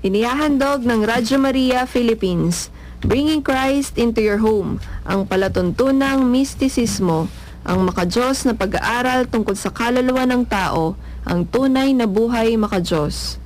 Inihahandog ng Radyo Maria Philippines, Bringing Christ into Your Home, ang palatuntunang mistisismo, ang makadiyos na pag-aaral tungkol sa kaluluwa ng tao, ang tunay na buhay makadiyos.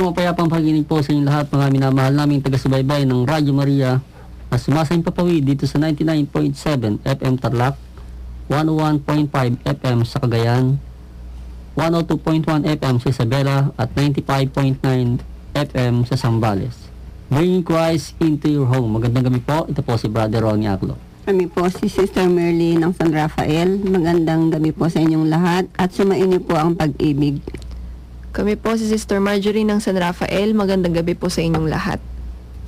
Mapayapang paginig po sa inyong lahat, mga minamahal naming taga-subaybay ng Radyo Maria na sumasayang papawid dito sa 99.7 FM Tarlac, 101.5 FM sa Cagayan, 102.1 FM sa Isabela at 95.9 FM sa Zambales. Bringing Christ into your home. Magandang gabi po. Ito po si Brother Ronnie Aclo. Kami po si Sister Merly ng San Rafael. Magandang gabi po sa inyong lahat at sumainyo po ang pag-ibig. Kami po si Sister Marjorie ng San Rafael. Magandang gabi po sa inyong lahat.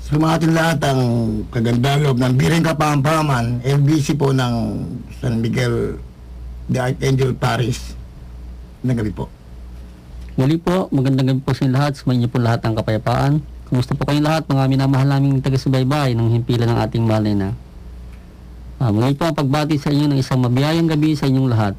Sa mga ating lahat ang kagandang loob ng Biring Kapampangan, LBC po ng San Miguel de Archangel Parish. Magandang gabi po. Muli po, magandang gabi po sa inyong lahat. Sumainyo po lahat ang kapayapaan. Kumusta po kayong lahat, mga minamahal naming taga-subaybay ng himpilan ng ating malena. Muli po ang pagbati sa inyo ng isang mabiyayang gabi sa inyong lahat.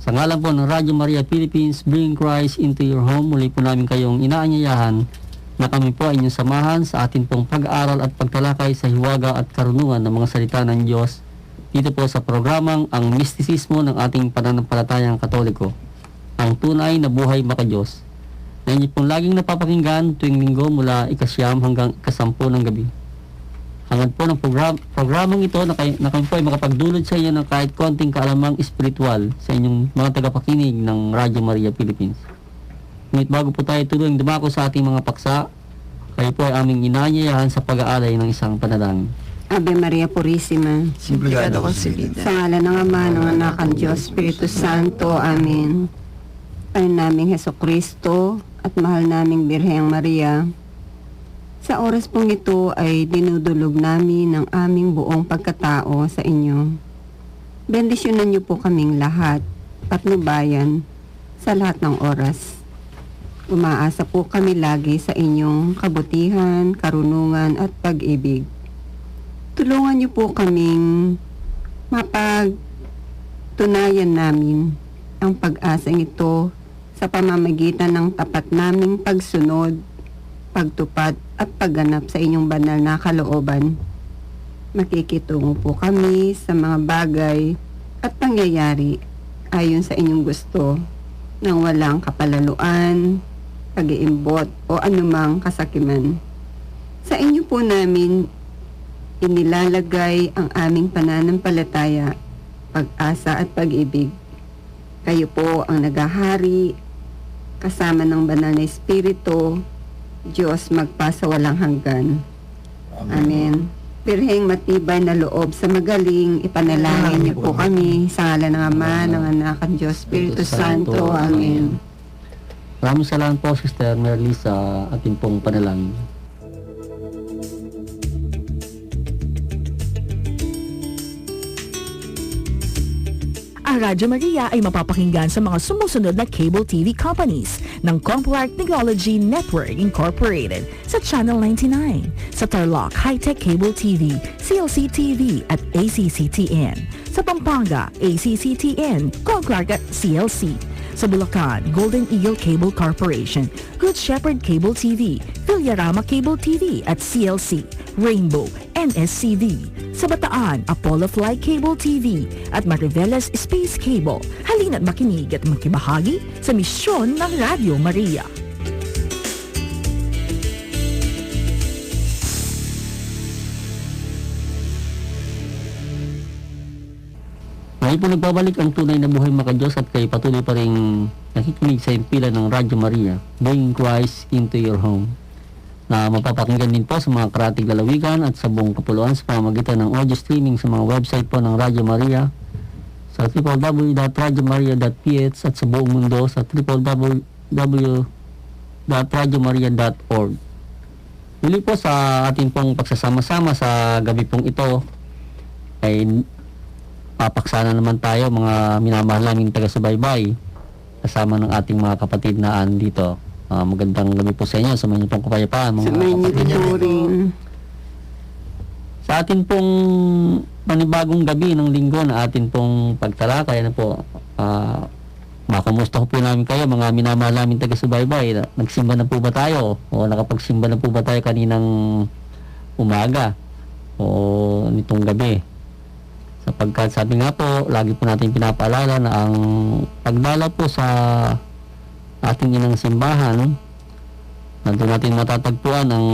Sa ngalan po ng Radyo Maria Philippines, Bring Christ into your home, muli po namin kayong inaanyayahan na kami po ay inyong samahan sa atin pong pag-aaral at pagtalakay sa hiwaga at karunungan ng mga salita ng Diyos dito po sa programang Ang Mistisismo ng ating pananampalatayang Katoliko, ang tunay na buhay makadiyos, na inyo pong laging napapakinggan tuwing linggo mula 9 hanggang 10 ng gabi. Hangad po ng programang ito na kami po ay makapagdulot sa inyo ng kahit konting kaalamang espiritual sa inyong mga tagapakinig ng Radyo Maria Philippines. Ngunit bago po tayo tuluyang dumako sa ating mga paksa, kayo po ay aming inaanyayahan sa pag-aalay ng isang panalangin. Ave Maria Purissima, Simplikado Concebida. sa ngalan ng Ama, ng Anak, ng Diyos, Espiritu Santo. Amen. Panginoon naming Hesukristo at mahal naming Birheng Maria, sa oras pong ito ay dinudulog namin ng aming buong pagkatao sa inyo. Bendisyonan niyo po kaming lahat, patnubayan, sa lahat ng oras. Umaasa po kami lagi sa inyong kabutihan, karunungan at pag-ibig. Tulungan niyo po kaming mapagtunayan namin ang pag-asang ito sa pamamagitan ng tapat naming pagsunod, pagtupad at pagganap sa inyong banal na kalooban. Makikitungo po kami sa mga bagay at pangyayari ayon sa inyong gusto nang walang kapalaluan, pag-iimbot o anumang kasakiman. Sa inyo po namin inilalagay ang aming pananampalataya, pag-asa at pag-ibig. Kayo po ang naghahari kasama ng banal na Espiritu, Diyos magpasa walang hanggan. Amen. Birheng matibay na loob sa magaling, ipanalangin niyo po kami sa ngalan ng Ama, ng Anak, at Diyos, Espiritu Santo. Amen. Maraming salamat po, Sister Merly, sa ating pong panalangin. Ang Radyo Maria ay mapapakinggan sa mga sumusunod na cable TV companies ng Compuart Technology Network Incorporated sa Channel 99, sa Tarlac High-Tech Cable TV, CLC TV at ACCTN, sa Pampanga, ACCTN, Compuart at CLC, sa Bulacan, Golden Eagle Cable Corporation, Good Shepherd Cable TV, Villarama Cable TV at CLC, Rainbow, NSCV, sa Bataan, Apollo Fly Cable TV at Mariveles Space Cable. Halina't makinig at makibahagi sa misyon ng Radyo Maria. Ngayon po nagbabalik ang tunay na buhay mga Diyos at kayo patuloy pa rin nakikinig sa impila ng Radyo Maria, Bring Christ into your home, na mapapakinggan din po sa mga karatig lalawigan at sa buong kapuluan sa pamamagitan ng audio streaming sa mga website po ng Radyo Maria sa www.radiomaria.ph at sa buong mundo sa www.radiomaria.org. Muli po sa ating pong pagsasama-sama sa gabi pong ito ay papaksana naman tayo mga minamahal naming taga-subaybay kasama ng ating mga kapatid na andito. Magandang gabi po sa inyo, sa mga pong kapayapaan mga Sa may kapatid. nituturing. Sa atin pong panibagong gabi ng linggo na atin pong pagtalakay na po, makumusta ko po namin kayo mga minamahal namin taga-subaybay. Nagsimba na po ba tayo? O nakapagsimba na po ba tayo kaninang umaga? O nitong gabi? Sapagkat sabi nga po, lagi po natin pinapaalala na ang pagdala po sa ating inang simbahan, nandun natin matatagpuan ang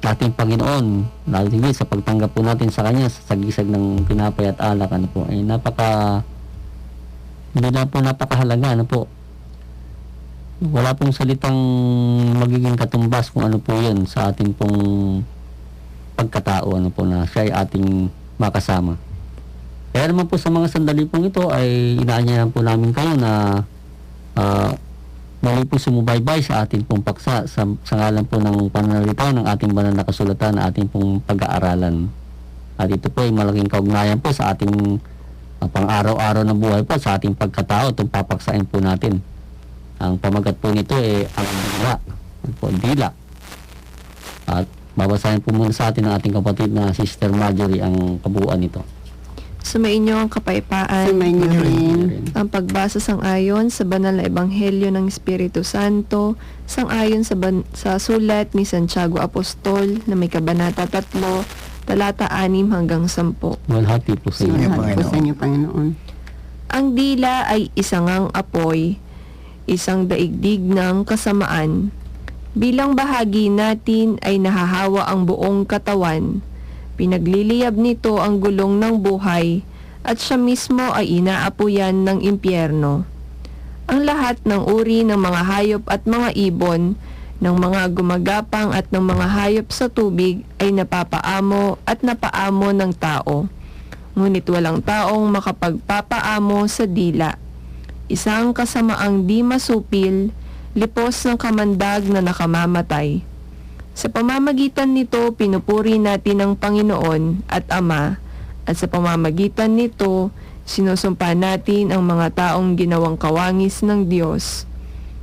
ating Panginoon, lalo higit sa pagtanggap po natin sa Kanya sa sagisag ng pinapay at alak, ano po, ay hindi na po napakahalaga, ano po. Wala pong salitang magiging katumbas kung ano po yun sa ating pong pagkatao, ano po, na siya ay ating makasama. Kaya naman po sa mga sandali pong ito ay inaanyayahan po namin kayo na muli po sumubaybay sa ating pong paksa sa ngalan po ng pananalita ng ating banal na kasulatan na ating pong pag-aaralan. At ito po ay malaking kaugnayan po sa ating pang-araw-araw na buhay po, sa ating pagkatao. Itong papaksain po natin. Ang pamagat po nito ay ang dila. At babasahin po muna sa atin ng ating kapatid na Sister Marjorie ang kabuuan nito. Sumainyo ang kapayapaan. Sumainyo rin. Ang pagbasa sang-ayon sa banal na ebanghelyo ng Espiritu Santo, sang-ayon sa sulat ni Santiago Apostol na may kabanata 3, talata 6 hanggang 10. Walhati po sa inyo. Salamat po sa inyo, Panginoon. Ang dila ay isangang apoy, isang daigdig ng kasamaan. Bilang bahagi natin ay nahahawa ang buong katawan. Pinagliliyab nito ang gulong ng buhay at siya mismo ay inaapuyan ng impyerno. Ang lahat ng uri ng mga hayop at mga ibon, ng mga gumagapang at ng mga hayop sa tubig ay napapaamo at napaamo ng tao. Ngunit walang taong makapagpapaamo sa dila. Isang kasamaang di masupil, lipos ng kamandag na nakamamatay. Sa pamamagitan nito, pinupuri natin ang Panginoon at Ama, at sa pamamagitan nito, sinusumpa natin ang mga taong ginawang kawangis ng Diyos.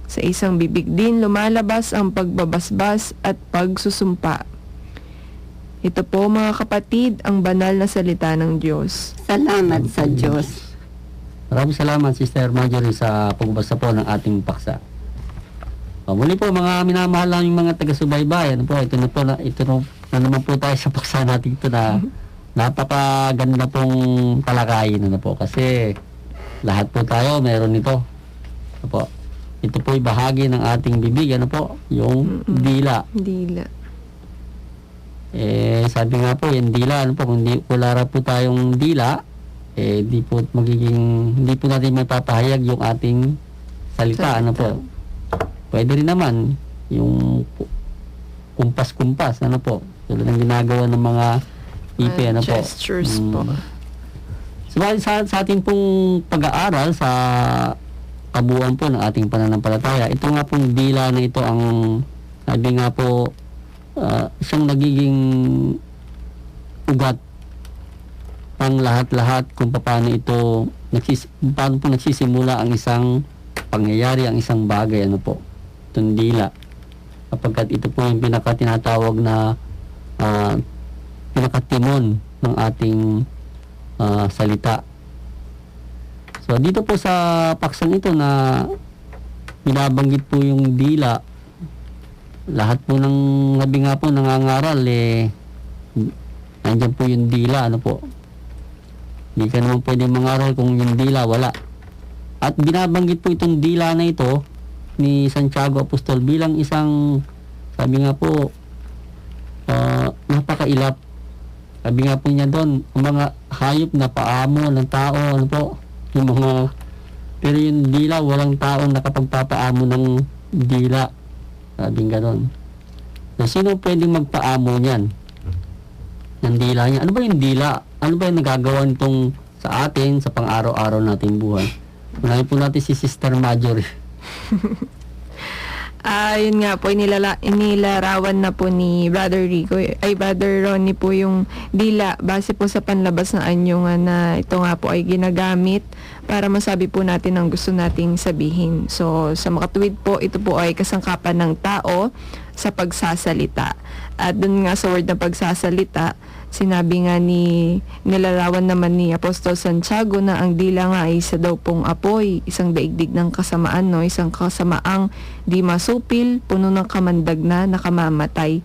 Sa isang bibig din lumalabas ang pagbabasbas at pagsusumpa. Ito po mga kapatid, ang banal na salita ng Diyos. Salamat sa Diyos. Maraming salamat, Sister Marjorie, sa pagbasa po ng ating paksa. Muli po mga minamahal naming mga taga-subaybay, ano po, ito na naman po tayo sa paksa natin ito na napakaganda pong talakayin, ano po, kasi lahat po tayo meron nito. Ano po, ito po ay bahagi ng ating bibig, ano po, yung dila. Dila. Sabi nga po, yung dila, ano po, kung wala po tayong dila, hindi po natin mapapahayag yung ating salita, ano po. Pwede rin naman yung kumpas-kumpas, ano po, tulad ng ginagawa ng mga ipe, ano po. Gestures po. Sa ating pong pag-aaral sa kabuuan po ng ating pananampalataya, ito nga pong dila na ito ang sabi nga po siyang nagiging ugat ang lahat-lahat kung paano po nagsisimula ang isang pangyayari, ang isang bagay, ano po, itong dila. Kapagkat ito po yung pinakatinatawag na pinakatimon ng ating salita. So dito po sa paksang ito na binabanggit po yung dila, lahat po ng sabi nga po nangangaral nandiyan po yung dila, ano po. Hindi ka naman pwede mangaral kung yung dila wala. At binabanggit po itong dila na ito ni Santiago Apostol bilang isang, sabi nga po, napakailap Sabi nga po niya doon, ang mga hayop na paamo ng tao, ano po, yung mga, pero yung dila, walang taong nakapagpapaamo ng dila. Sabi nga doon. So, sino pwedeng magpaamo niyan? Ng dila niya. Ano ba yung dila? Ano ba yung nagagawa nitong sa atin, sa pang-araw-araw nating buhay? Unahin po natin si Sister Marjorie. Yun nga po, inilarawan na po ni Brother Rico, Brother Ronnie po yung dila base po sa panlabas na anyo nga na ito nga po ay ginagamit para masabi po natin ang gusto nating sabihin. So, sa makatuwid po, ito po ay kasangkapan ng tao sa pagsasalita. At dun nga sa word na pagsasalita, sinabi nga nilarawan naman ni Apostol Santiago na ang dila nga ay isa daw pong apoy, isang daigdig ng kasamaan, no? Isang kasamaang di masupil, puno ng kamandag na nakamamatay.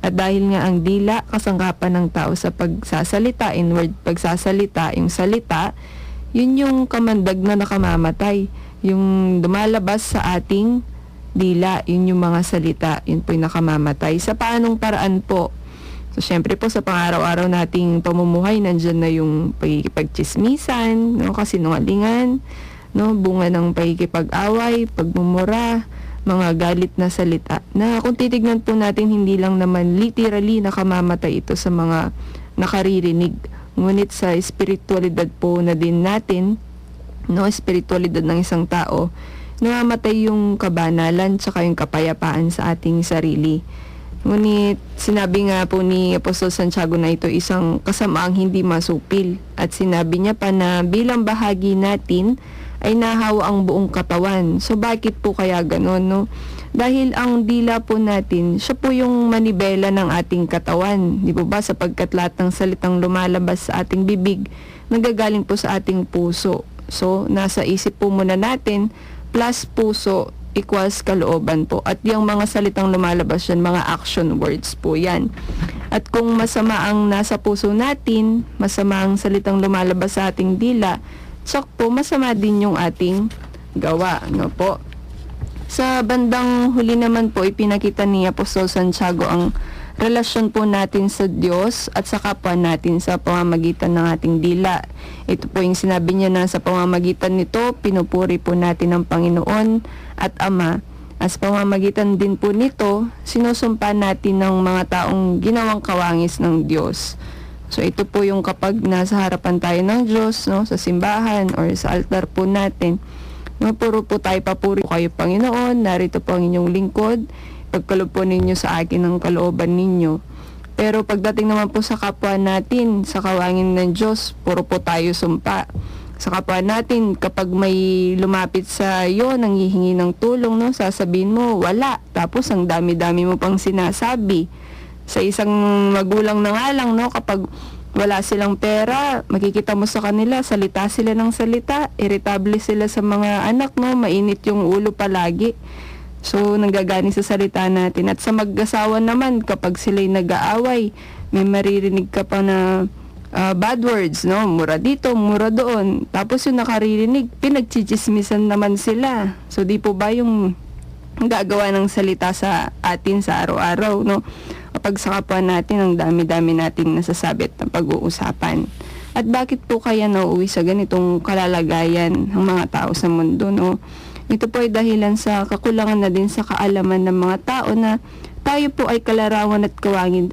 At dahil nga ang dila, kasangkapan ng tao sa pagsasalita, in word pagsasalita, yung salita, yun yung kamandag na nakamamatay. Yung dumalabas sa ating dila, yun yung mga salita, yun po yung nakamamatay. Sa paanong paraan po? So, syempre po sa pang-araw-araw nating pamumuhay, nandyan na yung pagkikipagchismisan, no, kasinungalingan, no, bunga ng pagkikipag-away, pagmumura, mga galit na salita. Na kung titignan po natin, hindi lang naman literally nakamamatay ito sa mga nakaririnig. Ngunit sa espiritualidad po na din natin, no, espiritualidad ng isang tao, namamatay yung kabanalan tsaka yung kapayapaan sa ating sarili. Ngunit sinabi nga po ni Apostol Santiago na ito isang kasamaang hindi masupil. At sinabi niya pa na bilang bahagi natin ay nahawa ang buong katawan. So bakit po kaya ganon, no? Dahil ang dila po natin, siya po yung manibela ng ating katawan. Di po ba? Sapagkat lahat ng salitang lumalabas sa ating bibig, nanggagaling po sa ating puso. So nasa isip po muna natin, plus puso, equals kalooban po. At yung mga salitang lumalabas yan, mga action words po yan. At kung masama ang nasa puso natin, masama ang salitang lumalabas sa ating dila, tsak po, masama din yung ating gawa. No po? Sa bandang huli naman po, ipinakita ni Apostol Santiago ang relasyon po natin sa Diyos at sa kapwa natin sa pamamagitan ng ating dila. Ito po yung sinabi niya na sa pamamagitan nito, pinupuri po natin ang Panginoon at Ama. As pamamagitan din po nito, sinusumpa natin ng mga taong ginawang kawangis ng Diyos. So ito po yung kapag nasa harapan tayo ng Diyos, no, sa simbahan or sa altar po natin, no, puro po tayo papuri po kayo Panginoon, narito po ang inyong lingkod, pagkaloob po ninyo sa akin ang kalooban ninyo. Pero pagdating naman po sa kapwa natin, sa kawangin ng Diyos, puro po tayo sumpa. Sa kapwa natin, kapag may lumapit sa iyo, nanghihingi ng tulong, no, sasabihin mo, wala. Tapos ang dami-dami mo pang sinasabi. Sa isang magulang na nga lang, no, kapag wala silang pera, makikita mo sa kanila, salita sila ng salita, irritable sila sa mga anak, no, mainit yung ulo palagi. So, nanggagani sa salita natin. At sa mag-asawa naman, kapag sila'y nag-aaway, may maririnig ka pa na bad words, no? Mura dito, mura doon. Tapos yung nakaririnig, pinagchichismisan naman sila. So, di po ba yung gagawa ng salita sa atin sa araw-araw, no? Kapag sa kapwa natin, ang dami-dami nating nasasabi at pag-uusapan. At bakit po kaya nauwi sa ganitong kalalagayan ng mga tao sa mundo, no? Ito po ay dahilan sa kakulangan na din sa kaalaman ng mga tao na tayo po ay kalarawan at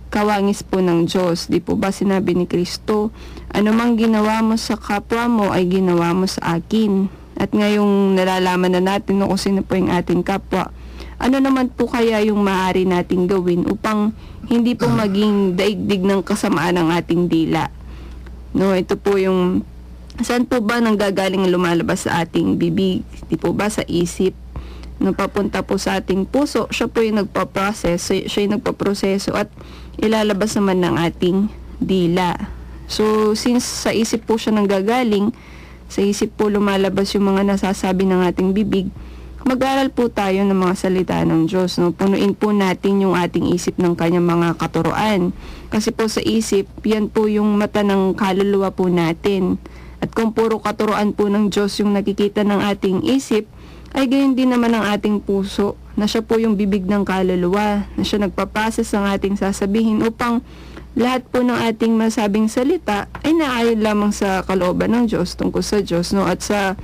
kawangis po ng Diyos. Di po ba sinabi ni Kristo, anumang ginawa mo sa kapwa mo ay ginawa mo sa akin. At ngayong nalalaman na natin kung sino po yung ating kapwa, ano naman po kaya yung maaari nating gawin upang hindi po maging daigdig ng kasamaan ng ating dila? No, ito po yung saan po ba nanggagaling lumalabas sa ating bibig? Di po ba sa isip? Nung papunta po sa ating puso, siya po yung nagpa-process, siya yung nagpa-proseso at ilalabas naman ng ating dila. So, since sa isip po siya nanggagaling, sa isip po lumalabas yung mga nasasabi ng ating bibig, mag-aral po tayo ng mga salita ng Diyos. No? Punuin po natin yung ating isip ng kanyang mga katuroan. Kasi po sa isip, yan po yung mata ng kaluluwa po natin. At kung puro katuroan po ng Diyos yung nakikita ng ating isip, ay gayon din naman ang ating puso, na siya po yung bibig ng kaluluwa, na siya nagpaprocess ng ating sasabihin upang lahat po ng ating masabing salita ay naayon lamang sa kalooban ng Diyos, tungkol sa Diyos, no? At sa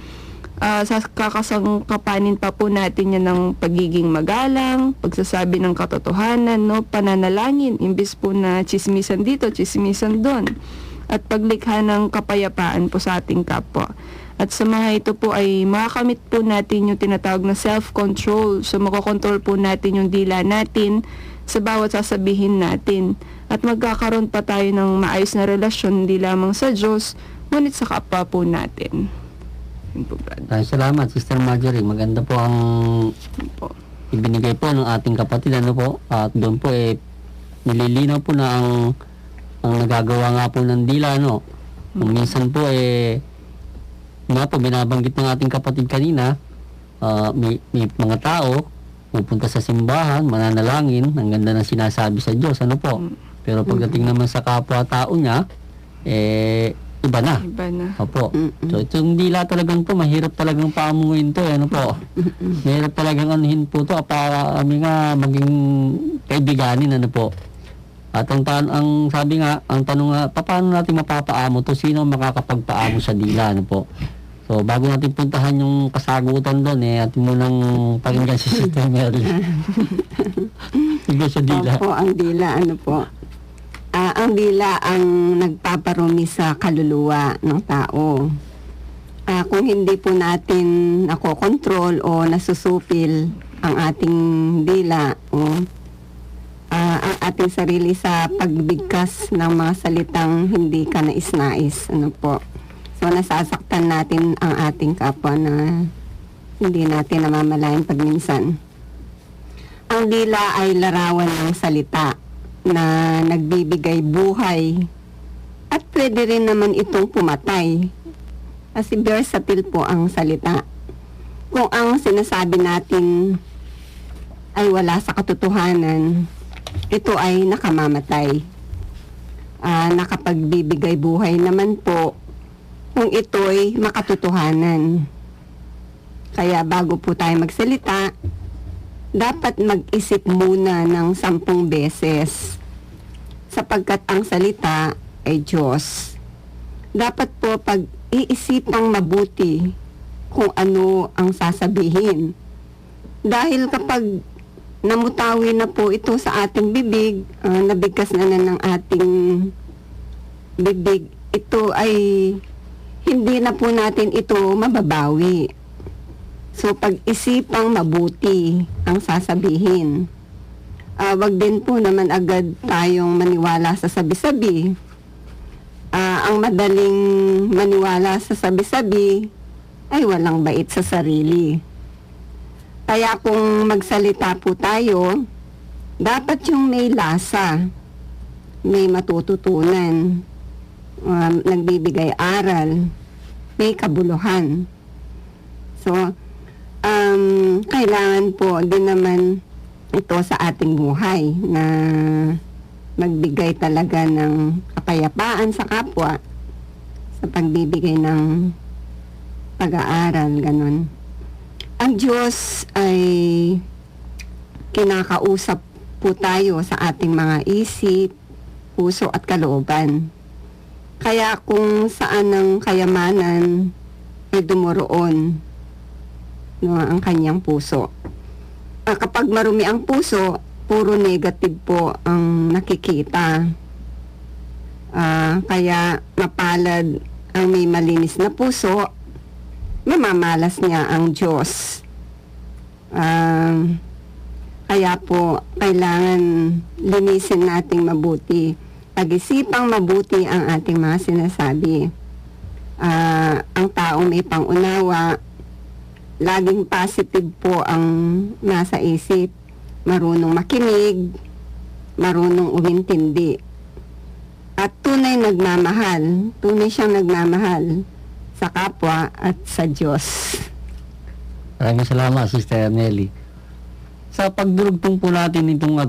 kakasangkapanin pa po natin yan ng pagiging magalang, pagsasabi ng katotohanan, no? Pananalangin, imbis po na chismisan dito, chismisan doon. At paglikha ng kapayapaan po sa ating kapwa. At sa mga ito po ay makakamit po natin yung tinatawag na self-control. So makokontrol po natin yung dila natin sa bawat sasabihin natin. At magkakaroon pa tayo ng maayos na relasyon, hindi lamang sa Diyos, ngunit sa kapwa po natin. Yun po, Brad. Salamat, Sister Marjorie. Maganda po ang Yun po. ibinigay po ng ating kapatid, ano po. At doon po nililinaw po na ang nagagawa nga po ng dila, no. Kung minsan po nga po, binabanggit ng ating kapatid kanina, may mga tao pupunta sa simbahan, mananalangin, ang ganda ng sinasabi sa Diyos, ano po. Pero pagdating naman sa kapwa-tao niya, iba na. Iba na. Opo. So, itong dila talagang to, mahirap talagang paamuin to, ano po. Mahirap talagang anuhin po to, para kami nga maging kaibiganin, ano po. At ang sabi nga, ang tanong nga, paano natin mapapaamo to? Sino ang makakapagpaamo sa dila, ano po? So, bago natin puntahan yung kasagutan doon, atin mo nang pakinggan si Sister Mary. Sige sa dila. Opo, ang dila, ano po. Ang dila ang nagpaparumi sa kaluluwa ng tao. Kung hindi po natin nakokontrol o nasusupil ang ating dila o ang ating sarili sa pagbigkas ng mga salitang hindi ka nais-nais, ano po. So, nasasaktan natin ang ating kapwa na hindi natin namamalayan pagminsan. Ang dila ay larawan ng salita na nagbibigay buhay at pwede rin naman itong pumatay. Kasi versatile po ang salita. Kung ang sinasabi natin ay wala sa katotohanan, ito ay nakamamatay. Nakapagbibigay buhay naman po kung ito'y makatotohanan. Kaya bago po tayo magsalita, dapat mag-isip muna ng 10 beses. Sapagkat ang salita ay Diyos. Dapat po pag-iisipang mabuti kung ano ang sasabihin. Dahil kapag namutawi na po ito sa ating bibig, nabigkas na ng ating bibig, ito ay hindi na po natin ito mababawi. So, pag-isipang mabuti ang sasabihin. Wag din po naman agad tayong maniwala sa sabi-sabi. Ang madaling maniwala sa sabi-sabi ay walang bait sa sarili. Kaya kung magsalita po tayo, dapat yung may lasa, may matututunan, nagbibigay aral, may kabuluhan. So, kailangan po din naman ito sa ating buhay na magbigay talaga ng kapayapaan sa kapwa sa pagbibigay ng pag-aaral, ganun. Ang Diyos ay kinakausap po tayo sa ating mga isip, puso at kalooban. Kaya kung saan ang kayamanan ay dumoroon, no, ang kanyang puso. Kapag marumi ang puso, puro negative po ang nakikita. Kaya mapalad ang may malinis na puso, mamamalas niya ang Diyos. Kaya po, kailangan linisin nating mabuti. Pag-isipang mabuti ang ating mga sinasabi. Ang taong may pangunawa, laging positive po ang nasa isip. Marunong makinig, marunong umintindi. At tunay siyang nagmamahal sa kapwa at sa Diyos. Maraming salamat, Sister Nelly. Sa pagdurugtong po natin itong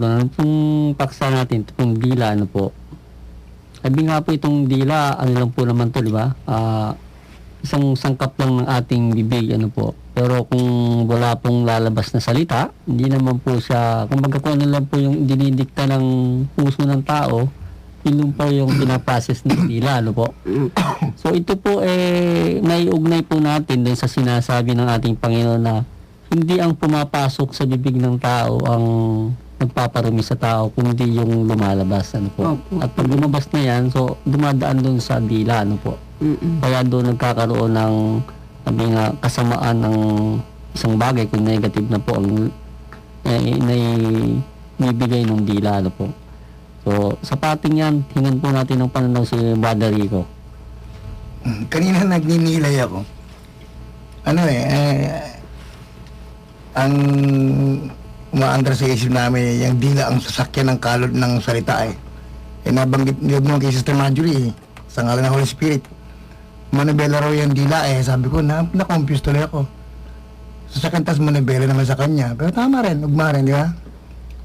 paksa natin, itong dila, ano po. Sabi nga po itong dila, ano lang po naman to, di ba? Isang sangkap lang ng ating bibig, ano po. Pero kung wala pong lalabas na salita, hindi naman po siya, kumbaga kung ano lang po yung dinidikta ng puso ng tao, yun po yung pinaprocess ng dila, ano po. So ito po may ugnay po natin dun sa sinasabi ng ating Panginoon na hindi ang pumapasok sa bibig ng tao ang nagpaparumi sa tao, kundi yung lumalabas, ano po. Opo. At pag lumabas na yan, so dumadaan dun sa dila, ano po. Kaya doon nagkakaroon ng sabi nga, kasamaan ng isang bagay kung negative na po ang naibigay ng dila, ano po. So, sa pating yan, hingan po natin ng pananaw si Brother Rico. Kanina nagninilay ako. Ang umaandar sa isip namin, yung dila ang sasakyan ng kalod ng salita nabanggit niyo mo kay Sister Marjorie sa ngalan ng Holy Spirit. Manibela raw yung dila sabi ko, na-confuse tuloy ako. Sasakyan tas manibela naman sa kanya. Pero tama rin, ugma rin, di ba?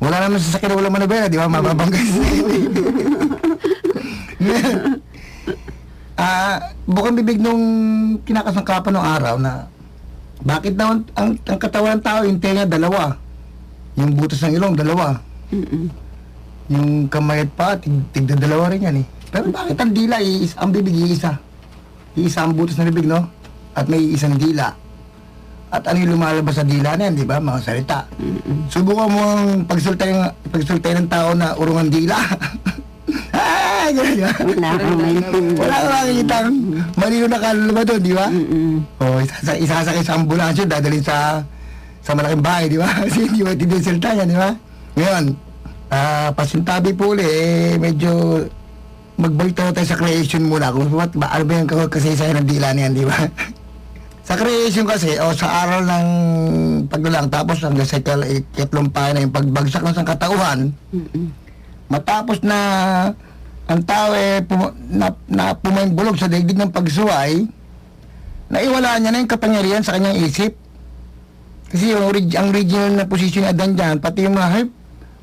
Wala naman sasakyan na wala manibela, di ba? Mababangga bukang bibig nung kinakasangkapan ng araw na bakit daw ang katawan ng tao, yung tenga, dalawa. Yung butas ng ilong, dalawa. Yung kamay at paa, tigda dalawa rin yan Pero bakit ang dila, ang bibig, iisa? Iisa ang butas ng bibig, no? At may isang dila. At ano yung lumalabas sa dila na yan, di ba? Mga salita. Subukan mo ang pagsultay ng tao na urungan dila. Ganyan. Wala kang maintindihan. Wala kang makikita. Malino na kaluluwa doon, di ba? Isasakay sa ambulansyo, dadalhin sa malaking bahay, di ba? Kasi hindi mo tindihan salita yan, di ba? Ngayon, pasintabi po ulit, medyo magbalik tayo sa creation muna. Kung ano ba yung kasaysayan ng dila niyan, di ba? Sa creation kasi, sa aral ng paglalang, tapos hanggang sa ikatlong pahay na yung pagbagsak ng sangkatauhan, matapos na ang tao pumaymbulog sa daigdig ng pagsuway, naiwala niya na yung kapangyarihan sa kanyang isip. Kasi ang original na posisyon ni Adan dyan, pati yung mga hayop,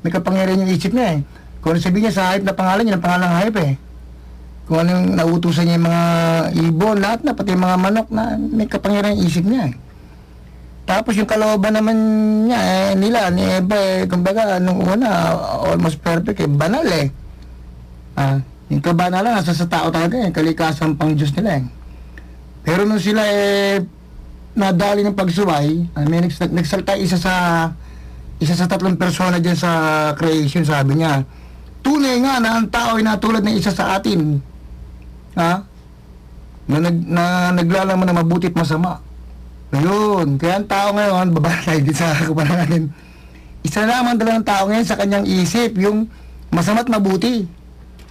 may kapangyarihan yung isip niya Kung sabihin niya sa hayop na pangalan niya, ang pangalan ng hayop Kung anong nautusan niya yung mga ibon, lahat na, pati yung mga manok na may kapangyarihan yung isip niya Tapos yung kalooban naman niya, nila, ni Eva, kumbaga, nung una, almost perfect, banal yung kabanalan, nasa sa tao talaga kalikasan pang Diyos nila Pero nung sila, nadali ng pagsuway, may nagsalta isa sa tatlong persona dyan sa creation, sabi niya, tunay nga na ang tao ay natulad ng isa sa atin, na naglalaman na mabuti at masama. Ayun, kaya ang tao ngayon, babalay din sa kapanan natin, isa naman dala ng tao ngayon sa kanyang isip, yung masama at mabuti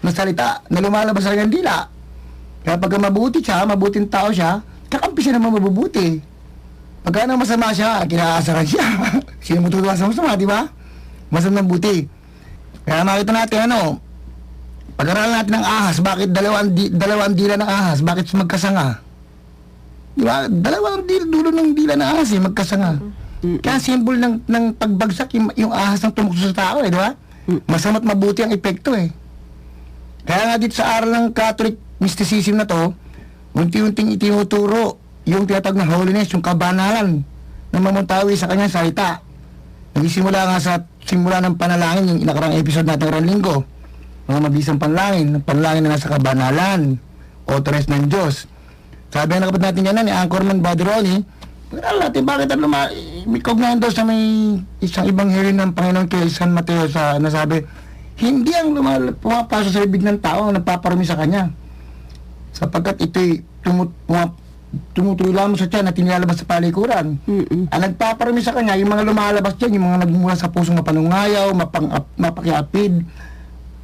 na salita, na lumalabas sa kanyang dila. Kaya pagka mabuting tao siya, kakampi siya naman mabubuti. Pagka nang masama siya, kinaasaran siya. Sino mo tutuwa sa masama, di ba? Masama ng buti. Kaya makita natin, pag-aralan natin ng ahas, bakit dalawang dila ng ahas, bakit magkasanga? Di ba? Dalawang dulo ng dila ng ahas, magkasanga. Kaya symbol ng pagbagsak, yung ahas ng tumukso sa tao, di ba? Masama't mabuti ang epekto, Kaya nga dito sa aral ng Catholic mysticism na to, unti-unting itinuturo yung tinatawag na holiness, yung kabanalan na mamuntawi sa kanyang salita. Nagsimula nga sa simula ng panalangin, yung nakarang episode natin karang linggo, mga mabisang panalangin na nasa kabanalan, authorized ng Diyos. Sabi nga kapatid natin yan ni Anchorman Badroni, pag-aral natin bakit may kaugnayan daw sa may isang ebanghelyo ng Panginoon kay San Mateo sa nasabi, hindi ang pumapasok sa bibig ng tao ang nagpaparami sa kanya. Sapagkat ito'y tumutuloy lamang sa tiyan at tinilalabas sa palikuran. Ang nagpaparami sa kanya, yung mga lumalabas dyan, yung mga nagmumula sa pusong mapanungayaw, mapakiapid,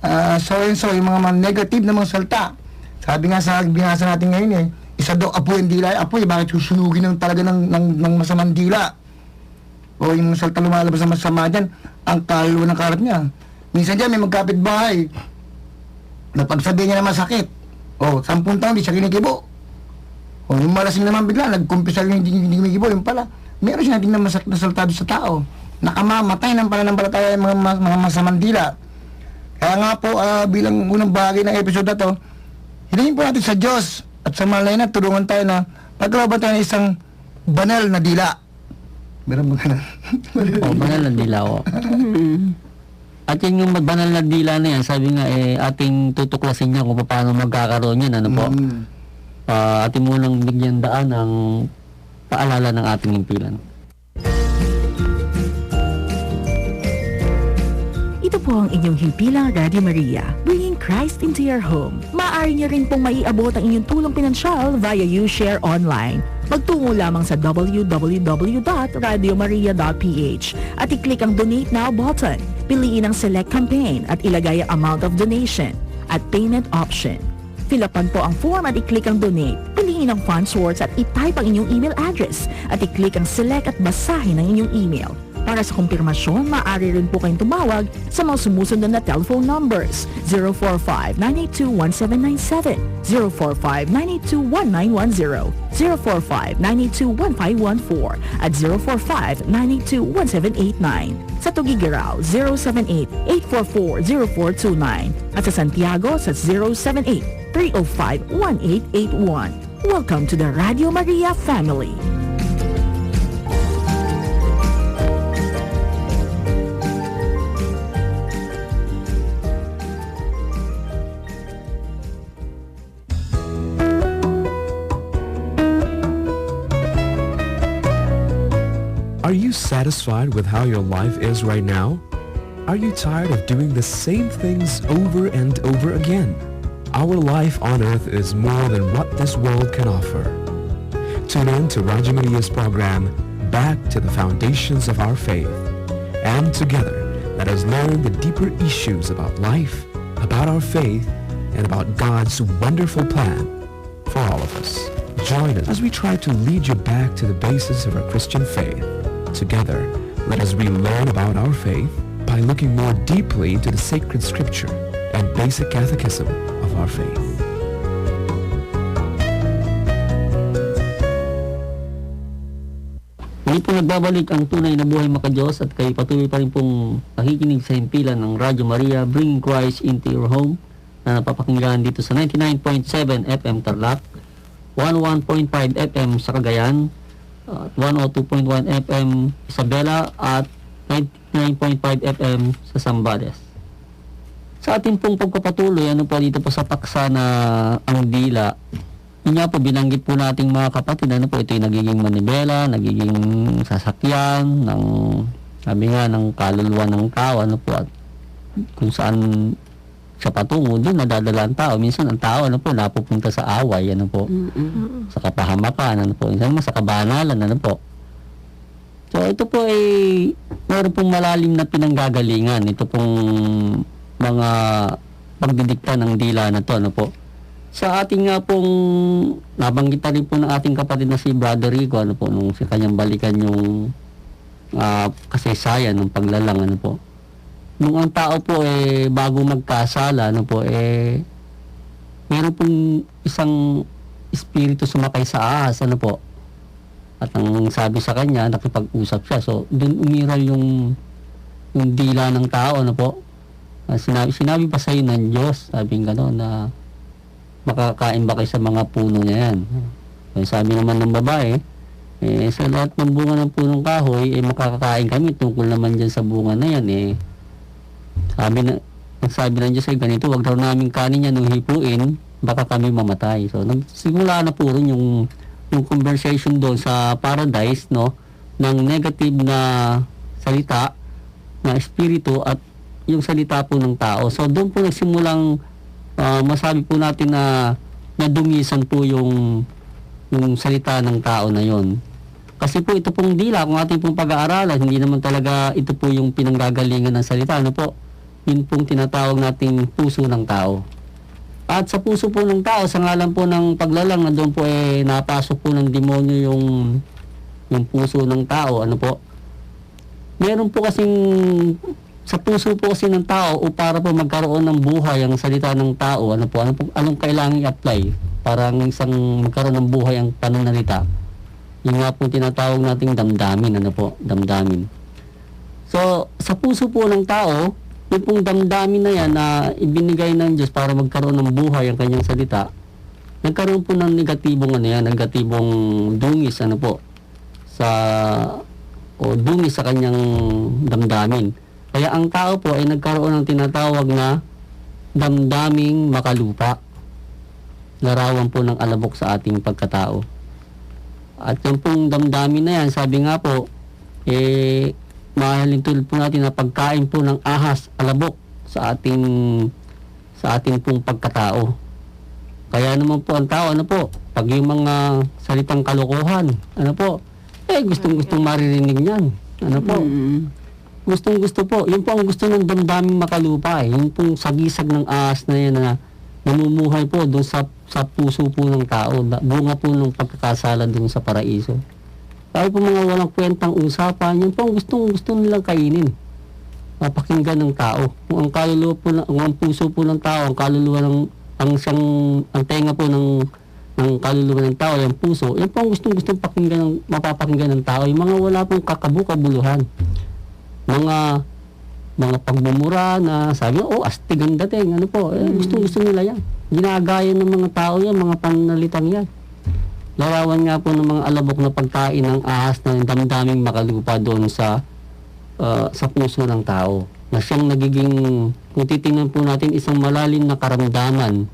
yung mga negative na mga salta. Sabi nga sa binasa natin ngayon isa daw apoy ang dila, apoy, bakit susunugin talaga ng masamang dila? O yung salta lumalabas na masama dyan, ang kaluluwa ng karat niya. Minsan dyan may magkapit-bahay na pagsabihin niya na masakit, 10 taon di siya kinikibo. Yung malasing naman bigla, nagkumpisal yung hindi kinikibo, yung pala, meron siya natin na masakit na saltado sa tao. Nakamamatay ng pananampalataya yung mga masamang dila. Kaya nga po, bilang unang bahagi ng episode na to, hilingin po natin sa Diyos at sa malay na tulungan tayo na paglaban tayo ng isang banal na dila. Meron mo ka na. Banal na dila, At yan yung banal na dila na yan, sabi nga ating tutuklasin niya kung paano magkakaroon yan, ano po. Ating munang bigyan daan ng paalala ng ating himpilan. Ito po ang inyong himpilang Radio Maria, bringing Christ into your home. Maaari niyo rin pong maiabot ang inyong tulong pinansyal via YouShare Online. Magtungo lamang sa www.radiomaria.ph at i-click ang Donate Now button. Piliin ang Select Campaign at ilagay ang amount of donation at payment option. Filapan po ang form at i-click ang Donate. Piliin ang fund source at i-type ang inyong email address at i-click ang Select at basahin ang inyong email. Para sa kumpirmasyon, maaari rin po kayong tumawag sa mga sumusunod na telephone numbers 045-982-1797, 045-982-1910, 045-982-1514, at 045-982-1789. Sa Tugigaraw, 078-844-0429, at sa Santiago sa 078-305-1881. Welcome to the Radio Maria family. Are you satisfied with how your life is right now? Are you tired of doing the same things over and over again? Our life on earth is more than what this world can offer. Tune in to Radyo Maria's program, Back to the Foundations of Our Faith. And together, let us learn the deeper issues about life, about our faith, and about God's wonderful plan for all of us. Join us as we try to lead you back to the basis of our Christian faith. Together, let us relearn about our faith by looking more deeply into the sacred scripture and basic catechism of our faith. Muli po nagbabalik ang tunay na buhay makadiyos at kayo patuloy pa rin pong nakikinig sa himpilan ng Radyo Maria, Bring Christ into your home, na napapakinggan dito sa 99.7 FM Tarlac, 101.5 FM sa Cagayan, at 102.1 FM Isabela at 99.5 FM sa Zambales. Sa ating pong pagpapatuloy, ano po dito po sa paksa na ang dila, yun nga po, binanggit po nating mga kapatid, ano po, ito yung nagiging manibela, nagiging sasakyan, ng, sabi nga, ng kaluluwa ng tao, ano po, at kung saan sa patungo, doon nadadala ang tao. Minsan ang tao, ano po, napupunta sa away, ano po, sa kapahamakan, ano po, minsan sa kabanalan, ano po. So, ito po ay meron pong malalim na pinanggagalingan. Ito pong mga pagdidikta ng dila na to, ano po. Sa ating nga pong nabanggit na rin po ng ating kapatid na si Brother Rico, ano po, nung si kanyang balikan yung kasaysayan ng paglalang, ano po. Nung ang tao po bago magkasala, ano po, meron pong isang espiritu sumakay sa ahas, ano po. At ang sabi sa kanya, nakipag-usap siya. So, dun umiral yung dila ng tao, ano po. Sinabi pa sa'yo ng Diyos, sabi gano'n, na makakain ba kayo sa mga puno na yan. Sabi naman ng babae, sa lahat ng bunga ng punong kahoy, makakakain kami tungkol naman dyan sa bunga na yan, sabi ng Diyos ay ganito, wag daw namin kanin yan nung hipuin, baka kami mamatay. So, nagsimula na po rin yung conversation doon sa paradise, no, ng negative na salita, na espiritu at yung salita po ng tao. So, doon po nagsimulang masabi po natin na nadungisan po yung salita ng tao na yon. Kasi po ito pong dila, kung ating pong pag-aaralan, hindi naman talaga ito po yung pinanggagalingan ng salita, ano po? Yun pong tinatawag nating puso ng tao. At sa puso po ng tao, sa ngalan po ng paglalang, doon po napasok po ng demonyo yung puso ng tao, ano po? Meron po kasing sa puso po kasi ng tao o para po magkaroon ng buhay ang salita ng tao, anong kailangan i-apply para isang magkaroon ng buhay ang pananalita? Yung nga po tinatawag nating damdamin, ano po, damdamin. So, sa puso po ng tao, yung pong damdamin na yan na ibinigay ng Diyos para magkaroon ng buhay ang kanyang salita, nagkaroon po ng negatibong dungis, ano po, dungis sa kanyang damdamin. Kaya ang tao po ay nagkaroon ng tinatawag na damdaming makalupa. Larawan po ng alabok sa ating pagkatao. At yung pong damdamin na yan, sabi nga po, mahalin tulad po natin na pagkain po ng ahas, alabok sa ating pong pagkatao. Kaya naman po ang tao, pag yung mga salitang kalokohan, gustong-gustong maririnig niyan. Gustong-gusto po. Yun po ang gusto ng damdaming makalupa Yung pong sagisag ng ahas na yan na namumuhay po doon sa puso po ng tao. Bunga po ng pagkakasala doon sa paraiso. Kaya po mga walang kwentang usapan, yan po ang gusto nilang kainin. Mapakinggan ng tao. Kung ang kaluluwa po, kung ang puso po ng tao, ang kaluluwa ng ang tenga po ng kaluluwa ng tao, yung puso, yan po ang gustong mapapakinggan ng tao. Yung mga wala pong kakabukabuluhan. Mga pagmumura na sabi, astig ang dating, gusto nila yan. Ginagaya ng mga tao yan, mga panalitang yan. Larawan nga po ng mga alabok na pagkain ng ahas na damdaming makalupa doon sa puso ng tao. Na siyang nagiging, kung titingnan po natin, isang malalim na karamdaman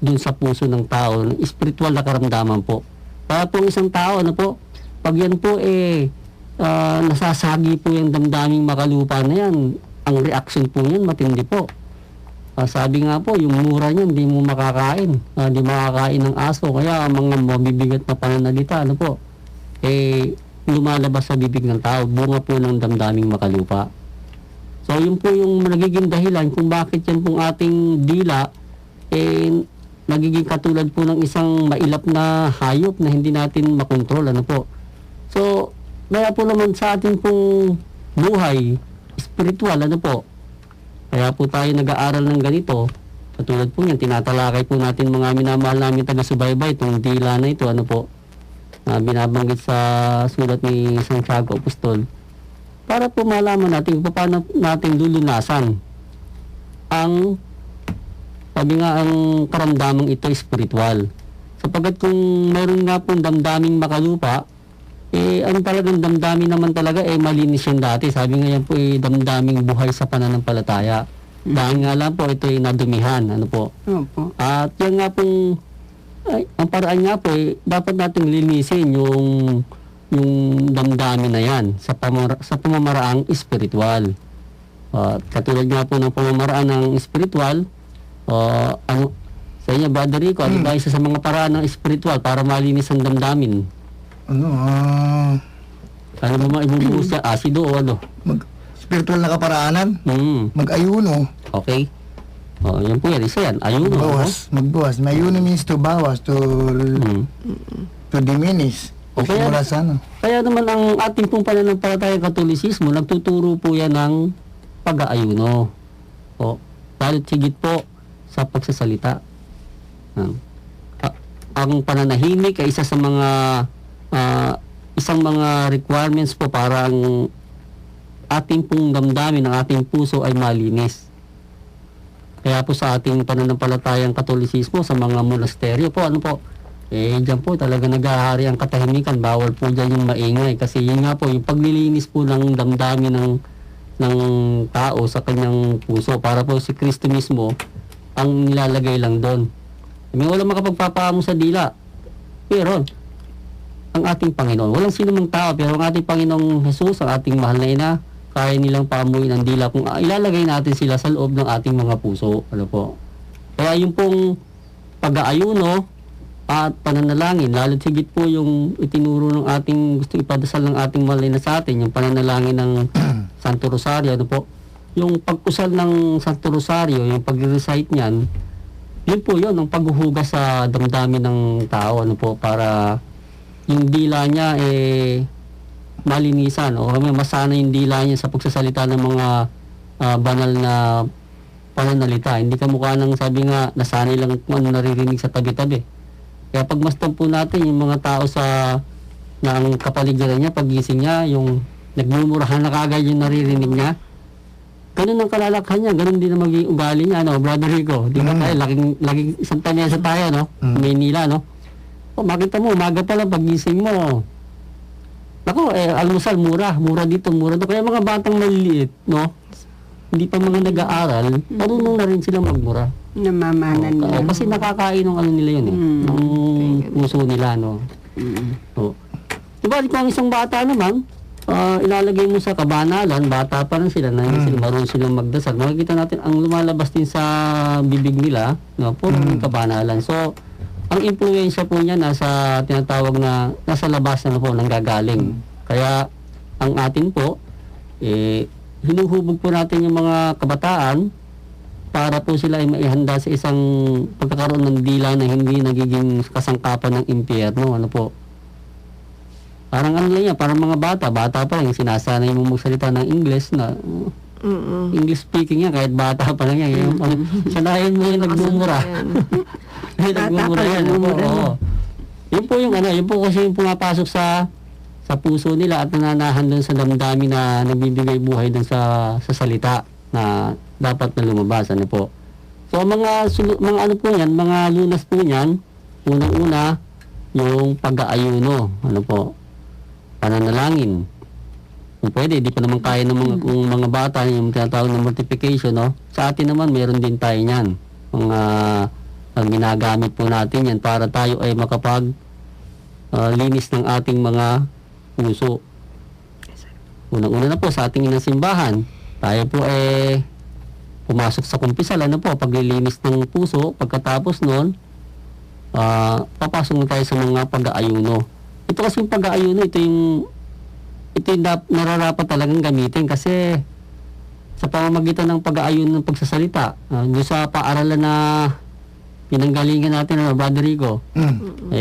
doon sa puso ng tao, spiritual na karamdaman po. Kaya po isang tao, pag yan po nasasagi po yung damdaming makalupa na yan, ang reaction po yan matindi po. Sabi nga po, yung mura niyan, hindi mo makakain. Hindi makakain ng aso. Kaya ang mga mabibigat na pananalita, lumalabas sa bibig ng tao. Bunga po ng damdaming makalupa. So, yun po yung nagiging dahilan kung bakit yan pong ating dila, nagiging katulad po ng isang mailap na hayop na hindi natin makontrol. So, kaya po naman sa ating pong buhay, spiritual, kaya po tayo nag-aaral ng ganito. Katulad po yan, tinatalakay po natin mga minamahal namin taga-subaybay, itong dila na ito, binabanggit sa sulat ni Santiago Apostol. Para po malaman natin kung paano natin lulunasan ang karamdamang ito spiritual. Sapagkat kung mayroon nga pong damdaming makalupa, ang talagang damdamin naman talaga malinis yan dati. Sabi nga yan po damdaming buhay sa pananampalataya. Dahil nga lang po ito nadumihan. Opo. At yan nga pong ang paraan nga po dapat nating linisin yung damdamin na yan sa pamamaraang espiritual. Katulad nga po ng pamamaraan ng espiritual, sa inyo, Brother Rico, ano ba isa sa mga paraan ng espiritual para malinis ang damdamin? Ano ba maibubuhos siya? Asido o ano? Spiritual na kaparaanan? Mag-ayuno. Okay. Yan po yan. Isa yan. Ayuno. Magbawas. Mayuno means to bawas, to diminish. Okay. Kaya naman ang ating pong pananampalatayang Katolisismo, nagtuturo po yan ng pag-aayuno. Lalo't higit po sa pagsasalita. Ang pananahimik ay isa sa mga isang mga requirements po para ang ating pong damdamin, ang ating puso ay malinis. Kaya po sa ating pananampalatayang Katolisismo, sa mga monasteryo po, diyan po talaga naghahari ang katahimikan. Bawal po dyan yung maingay. Kasi yun nga po, yung paglilinis po ng damdamin ng tao sa kanyang puso. Para po si Kristo mismo ang nilalagay lang doon. Wala makapagpapaamo sa dila. Pero ang ating Panginoon, walang sino mang tao, pero ang ating Panginoong Jesus, ang ating mahal na ina, kaya nilang paamuin ang dila kung ilalagay natin sila sa loob ng ating mga puso. Kaya yung pong pag-aayuno at pananalangin, lalo't higit po yung itinuro ng ating gusto ipadasal ng ating mahal na ina sa atin, yung pananalangin ng Santo Rosario, yung pag-usal ng Santo Rosario, yung pag-recite niyan, yun po yun, ang paghuhugas sa damdamin ng tao, para yung dila niya malinisan o masana yung dila niya sa pagsasalita ng mga banal na pananalita. Hindi kamukha ng sabi nga, nasanay lang kung ano naririnig sa tabi-tabi. Kaya pagmasdan po natin yung mga tao na ang kapaligiran niya, pagising niya, yung nagmumurahan na kagad yung naririnig niya, ganun ang kalalakhan niya, ganun din ang maging ugali niya, Brother Rico. Di ba tayo, laging isang tanesa tayo, Maynila, makita mo, umaga pa lang pagising mo. Almusal, mura dito, mura doon. Kaya mga batang maliliit, hindi pa mga nag-aaral, marunong na rin silang magmura. Namamanan na. Kasi nakakain ng ano nila yun eh. Ng puso nila, no? Oo. Diba, kung ang isang bata naman, ilalagay mo sa kabanalan, bata pa rin sila, na sila marunong silang magdasal. Makikita natin, ang lumalabas din sa bibig nila, no, puro kabanalan. So, ang impluensya po niya nasa tinatawag na, nasa labas na po, nanggagaling. Kaya, ang atin po, hinuhubog po natin yung mga kabataan para po sila ay maihanda sa isang pagkakaroon ng dila na hindi nagiging kasangkapan ng impyerno. Ano po? Parang ano yan, parang mga bata pa lang, sinasanay mo magsalita ng English na English speaking yan, kahit bata pa lang yan. Sanayin mo yung nagmumura. Nagmumura yan. Oo. Yun po yung ano, yun po kasi yung pumapasok sa puso nila at nananahan doon sa damdamin na nagbibigay buhay doon sa salita na dapat na lumabas. Ano po? So mga ano po yan, mga lunas po yan, unang-una yung pag-aayuno. Ano po? Pananalangin. Kung pwede, di pa naman kaya ng mga, kung mga bata yung tinatawag na mortification, no? Sa atin naman, meron din tayo niyan. Mga ginagamit po natin yan para tayo ay makapag linis ng ating mga puso. Unang-una na po sa ating inang simbahan, tayo po pumasok sa kumpisal, ano po, paglilinis ng puso. Pagkatapos nun, papasok na tayo sa mga pag-aayuno. Ito kasi yung pag-aayuno, ito yung nararapat talagang gamitin kasi sa pamamagitan ng pag-aayuno ng pagsasalita, doon sa paaralan na pinanggalingan natin ng Brother Rico,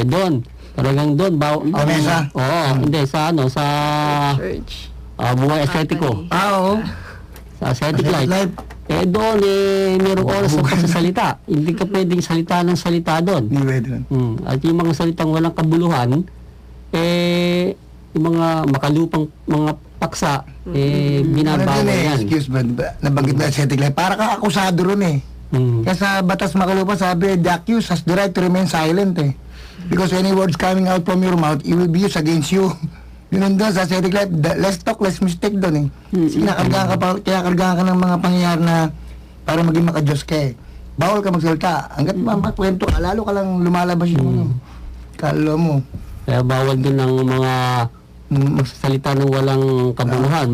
doon, talagang doon, Mesa? Oo, hindi, sa Church. buhay estetiko, Oo. sa ascetic life. Doon, mayroong oras sa pagsasalita. Hindi ka pwedeng salita ng salita doon. Hindi pwede nun. At yung mga salitang walang kabuluhan, yung mga makalupang mga paksa, binabawal yan. Excuse me, nabanggit na ascetic life. Para ka akusado ron eh. Kaya sa Batas Makalupa sabi, the accused has the right to remain silent eh. Because any words coming out from your mouth, it will be used against you. Yun doon sa ascetic life, less talk, less mistake doon eh. Kinakargahan ka ng mga pangyayari na para maging makadiyos ka eh. Bawal ka magsalita. Hanggat makwento ka, lalo ka lang lumalabas yung kaluluwa mo. Kaya bawal din ng mga magsasalita ng walang kabuluhan,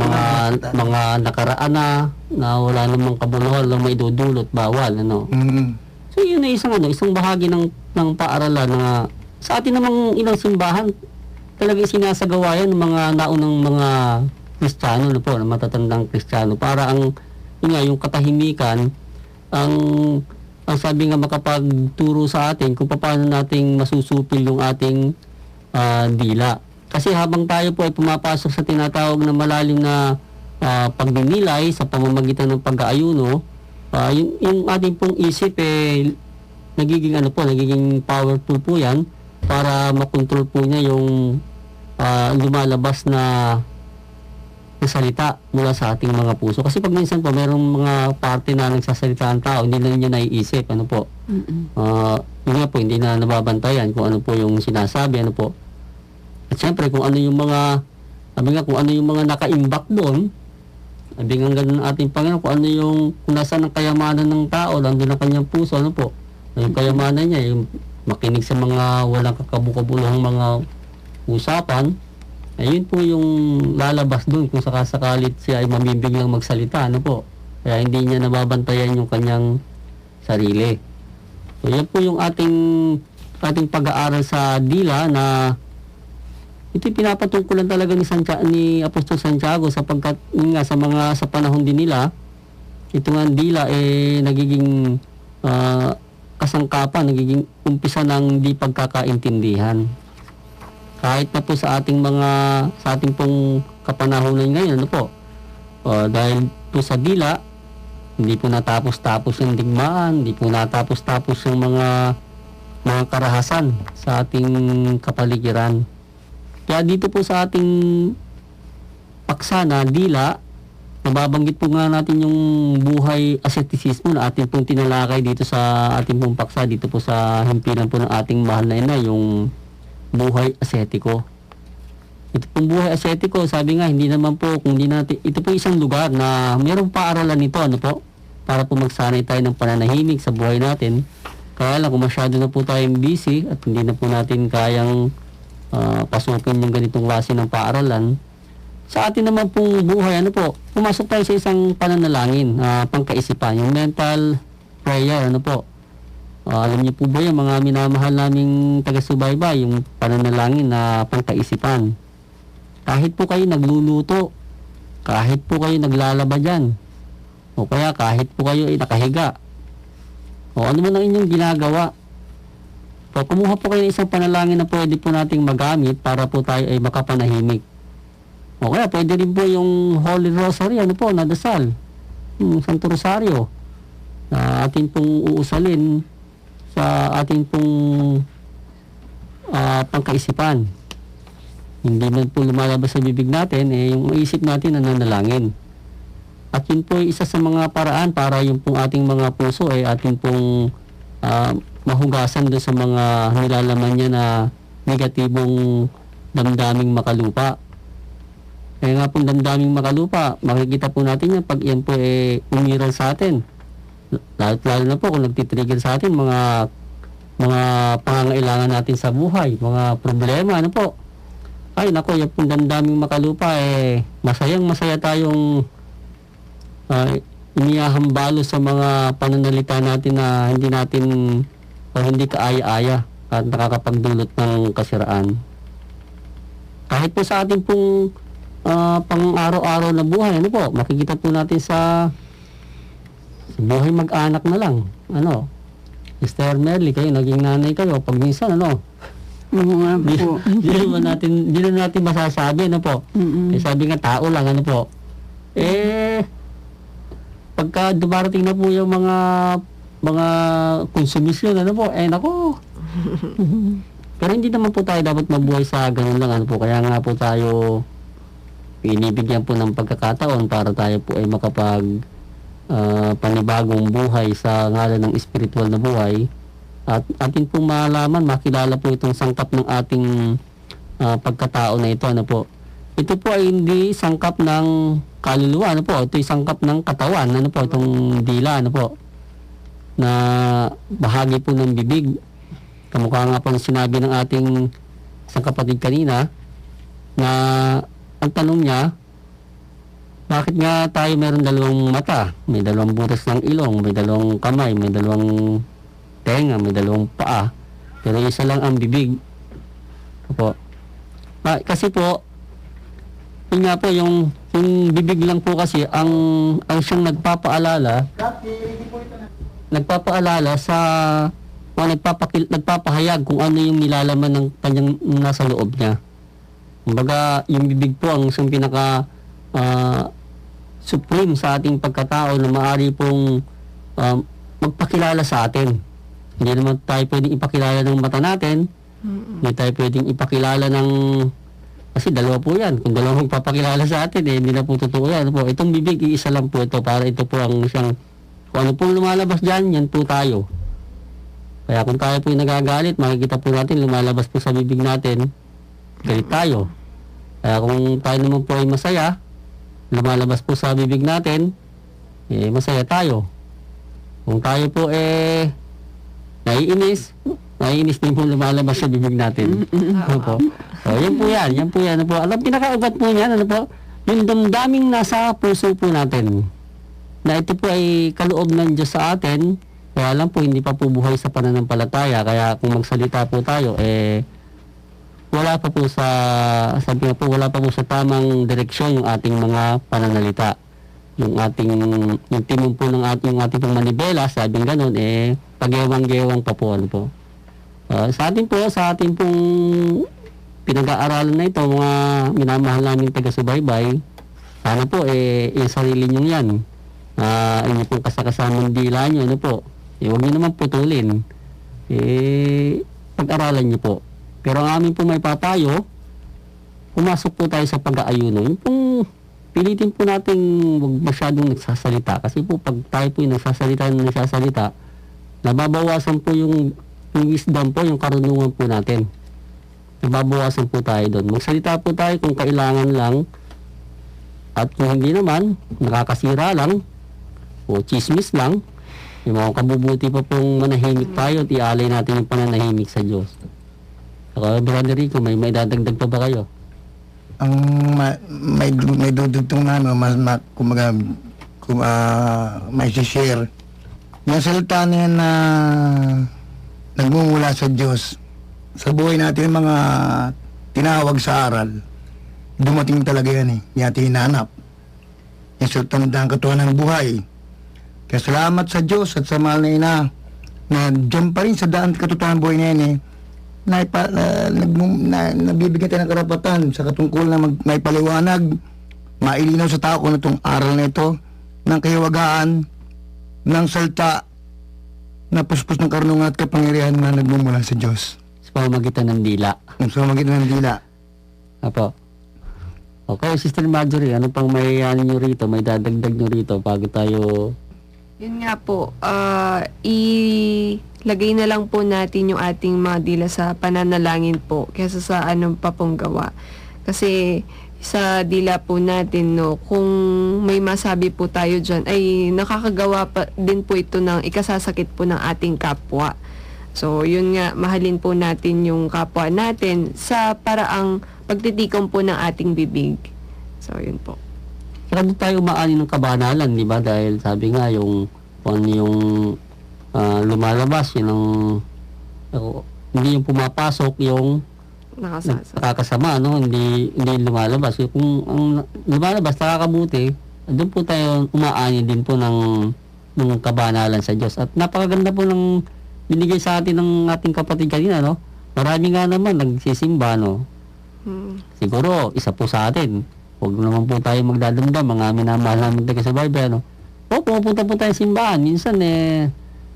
mga nakaraan na wala namang kabuluhan, lang may dudulot, bawal, ano. So yun ay isang bahagi ng paaralan na sa atin namang ilang simbahan talagang sinasagawa yan ng mga naunang mga Kristiyano, ano po, na matatandang Kristiyano, para yung katahimikan ang sabi nga makapagturo sa atin kung paano nating masusupil yung ating dila. Kasi habang tayo po ay pumapasok sa tinatawag na malalim na pagninilay sa pamamagitan ng pag-aayuno, yung ating pong isip nagiging powerful po yan para makontrol po niya yung lumalabas na salita mula sa ating mga puso. Kasi pag minsan po mayroong mga parte na nagsasalita ang tao, hindi na niya naiisip, ano po. Yun nga po, hindi na nababantayan kung ano po yung sinasabi, ano po. At syempre, kung ano yung mga nakaimbak doon, sabi nga ganun ng ating Panginoon, kung ano yung, kung nasaan ang kayamanan ng tao, nandun ang kanyang puso, ano po. Yung kayamanan niya, yung makinig sa mga walang kakabukabuluhang mga usapan, ayun po yung lalabas doon kung sakasakalit siya ay mamibiglang magsalita, ano po. Kaya hindi niya nababantayan yung kanyang sarili. So yan po yung ating pag-aaral sa dila na ito pinapatungkulan talaga ni Apostol Santiago sapagkat sa panahon din nila ito nga dila nagiging kasangkapan, nagiging umpisa ng di pagkakaintindihan. Kahit na po sa ating pong kapanahonan ngayon, ano po, dahil po sa dila, hindi po natapos-tapos yung digmaan, hindi po natapos-tapos yung mga karahasan sa ating kapaligiran. Kaya dito po sa ating paksa na dila, nababanggit po nga natin yung buhay ascetismo na ating pong tinalakay dito sa ating pong paksa, dito po sa himpilan po ng ating mahal na ina, yung buhay asetiko. Ito pong buhay asetiko, sabi nga, hindi naman po, kung hindi natin, ito po isang lugar na mayroong paaralan nito, ano po, para po magsanay tayo ng pananahimik sa buhay natin. Kaya lang, kung masyado na po tayong busy at hindi na po natin kayang pasukin yung ganitong klase ng paaralan, sa atin naman pong buhay, ano po, pumasok tayo sa isang pananalangin, pangkaisipan, yung mental prayer, ano po. Alam niyo po ba yung mga minamahal naming taga-subaybay, yung pananalangin na pangkaisipan. Kahit po kayo nagluluto, kahit po kayo naglalaba dyan, o kaya kahit po kayo ay nakahiga, o ano man ang inyong ginagawa, so, kumuha po kayo ng isang panalangin na pwede po nating magamit para po tayo ay makapanahimik. O kaya pwede rin po yung Holy Rosary, ano po, na dasal, yung Santo Rosario, na atin pong uusalin sa ating pong pangkaisipan. Hindi man po lumalabas sa bibig natin, yung isip natin na nanalangin. At yun po isa sa mga paraan para yung pong ating mga puso ay ating pong mahugasan doon sa mga nilalaman niya na negatibong damdaming makalupa. Kaya nga pong damdaming makalupa, makikita po natin yan pag yan po umiral sa atin. Lalo na po kung nagtitrigger sa atin mga pangangailangan natin sa buhay, mga problema, ano po. Ay nako, yung pong damdaming makalupa masayang-masaya tayong inihahambalo sa mga pananalita natin na hindi natin o hindi kaaya-aya at nakakapagdulot ng kasiraan. Kahit po sa ating pong pang-araw-araw na buhay, ano po, makikita po natin sa buhay mag-anak na lang. Ano, Mr. Merly, kayo, naging nanay kayo, pag minsan, ano, Oo nga po. Di na natin masasabi, ano po. Sabi nga, tao lang, ano po. Pagka dumarating na po yung mga konsumisyon, ano po, nako. Pero hindi naman po tayo dapat mabuhay sa ganun lang, ano po. Kaya nga po tayo inibigyan po ng pagkakataon para tayo po ay makapag panibagong buhay sa ngalan ng spiritual na buhay. At atin pong malaman, makilala po itong sangkap ng ating pagkatao na ito, ano po. Ito po ay hindi sangkap ng kaluluwa, ano po. Ito ay sangkap ng katawan, ano po, itong dila, ano po, na bahagi po ng bibig. Kamukha nga po ng sinabi ng ating isang kapatid kanina, na ang tanong niya, bakit nga tayo meron dalawang mata? May dalawang butas ng ilong, may dalawang kamay, may dalawang tenga, may dalawang paa, pero isa lang ang bibig. Opo. Kasi po, yun nga po, yung bibig lang po kasi ang siyang nagpapaalala sa nagpapahayag kung ano yung nilalaman ng kanyang nasa loob niya. Kumbaga, yung bibig po ang isang pinaka supreme sa ating pagkatao na maaari pong magpakilala sa atin. Hindi naman tayo pwedeng ipakilala ng mata natin. Hindi tayo pwedeng ipakilala ng... Kasi dalawa po yan. Kung dalawa magpapakilala sa atin, hindi na po totoo yan. Po, itong bibig, iisa lang po ito para ito po ang siyang... Kung ano pong lumalabas dyan, yan po tayo. Kaya kung tayo po yung nagagalit, makikita po natin, lumalabas po sa bibig natin, galit tayo. Kaya kung tayo naman po ay masaya, lumalabas po sa bibig natin, masaya tayo. Kung tayo po naiinis din po lumalabas sa bibig natin. Ano po? So, yan po yan. Ano po? Alam, pinakaugat po yan, ano po? Yung damdaming nasa puso po natin, na ito po ay kaloob ng Diyos sa atin, kaya lang po hindi pa po buhay sa pananampalataya. Kaya kung magsalita po tayo, wala pa po wala pa po sa tamang direksyon yung ating mga pananalita. Yung timon po ng ating pong manibela, sabing ganun, pagewang-gewang pa po, ano po. Sa ating pong pinag-aaralan na ito, mga minamahal naming taga-subaybay, sana po, yung sarili nyo yan. Inyo pong kasakasamang dila nyo, ano po. Huwag nyo naman putulin. Pag-aralan nyo po. Pero ang amin po may papayo, pumasok po tayo sa pag-aayuno. Yung pong pilitin po natin huwag masyadong nagsasalita. Kasi po pag tayo po yung nagsasalita, nababawasan po yung wisdom po, yung karunungan po natin. Ibabawasan po tayo doon. Magsalita po tayo kung kailangan lang, at kung hindi naman, nakakasira lang, o chismis lang, yung mga kabubuti pa pong manahimik tayo at ialay natin yung pananahimik sa Diyos. Ako, Brother Rico, may dadagdag pa ba kayo? Ang may dudugtong na, no, kumaga, may share. Yung salita na yan na nagmumula sa Diyos, sa buhay natin mga tinawag sa aral, dumating talaga yan eh. Hindi natin hinanap. Yung salita ng katuwa ng buhay. Kaya salamat sa Diyos at sa mahal na ina na dyan pa rin sa daan katotohanan ng buhay na yan eh. Nabibigyan tayo ng karapatan sa katungkol na maipaliwanag, mailinaw sa tao kung itong aral na ito ng kahiwagaan ng salta na puspos ng karunungan at kapangyarihan na nagmumula sa Diyos. Sa pamamagitan ng dila. Sa pamamagitan ng dila. Apo. Okay, Sister Marjorie, ano pang may nyo rito, may dadagdag nyo rito bago tayo... Yun nga po, ilagay na lang po natin yung ating mga dila sa pananalangin po kaysa sa anong pa pong gawa. Kasi sa dila po natin, no, kung may masabi po tayo dyan, ay nakakagawa pa din po ito ng ikasasakit po ng ating kapwa. So, yun nga, mahalin po natin yung kapwa natin sa paraang pagtitikom po ng ating bibig. So, yun po. Kaya doon tayo umaani ng kabanalan, di ba? Dahil sabi nga, yung lumalabas, yun ang hindi yung pumapasok, yung nakakasama, no? Hindi lumalabas. Kung ang lumalabas, nakakabuti, doon po tayo umaani din po ng kabanalan sa Diyos. At napakaganda po ng binigay sa atin ng ating kapatid kanina, no? Marami nga naman nagsisimba, no? Siguro, isa po sa atin. Huwag naman po tayo magdadamdam, mga minamahal namin taga sa Bible, no? O, pupunta po tayo simbahan. Minsan,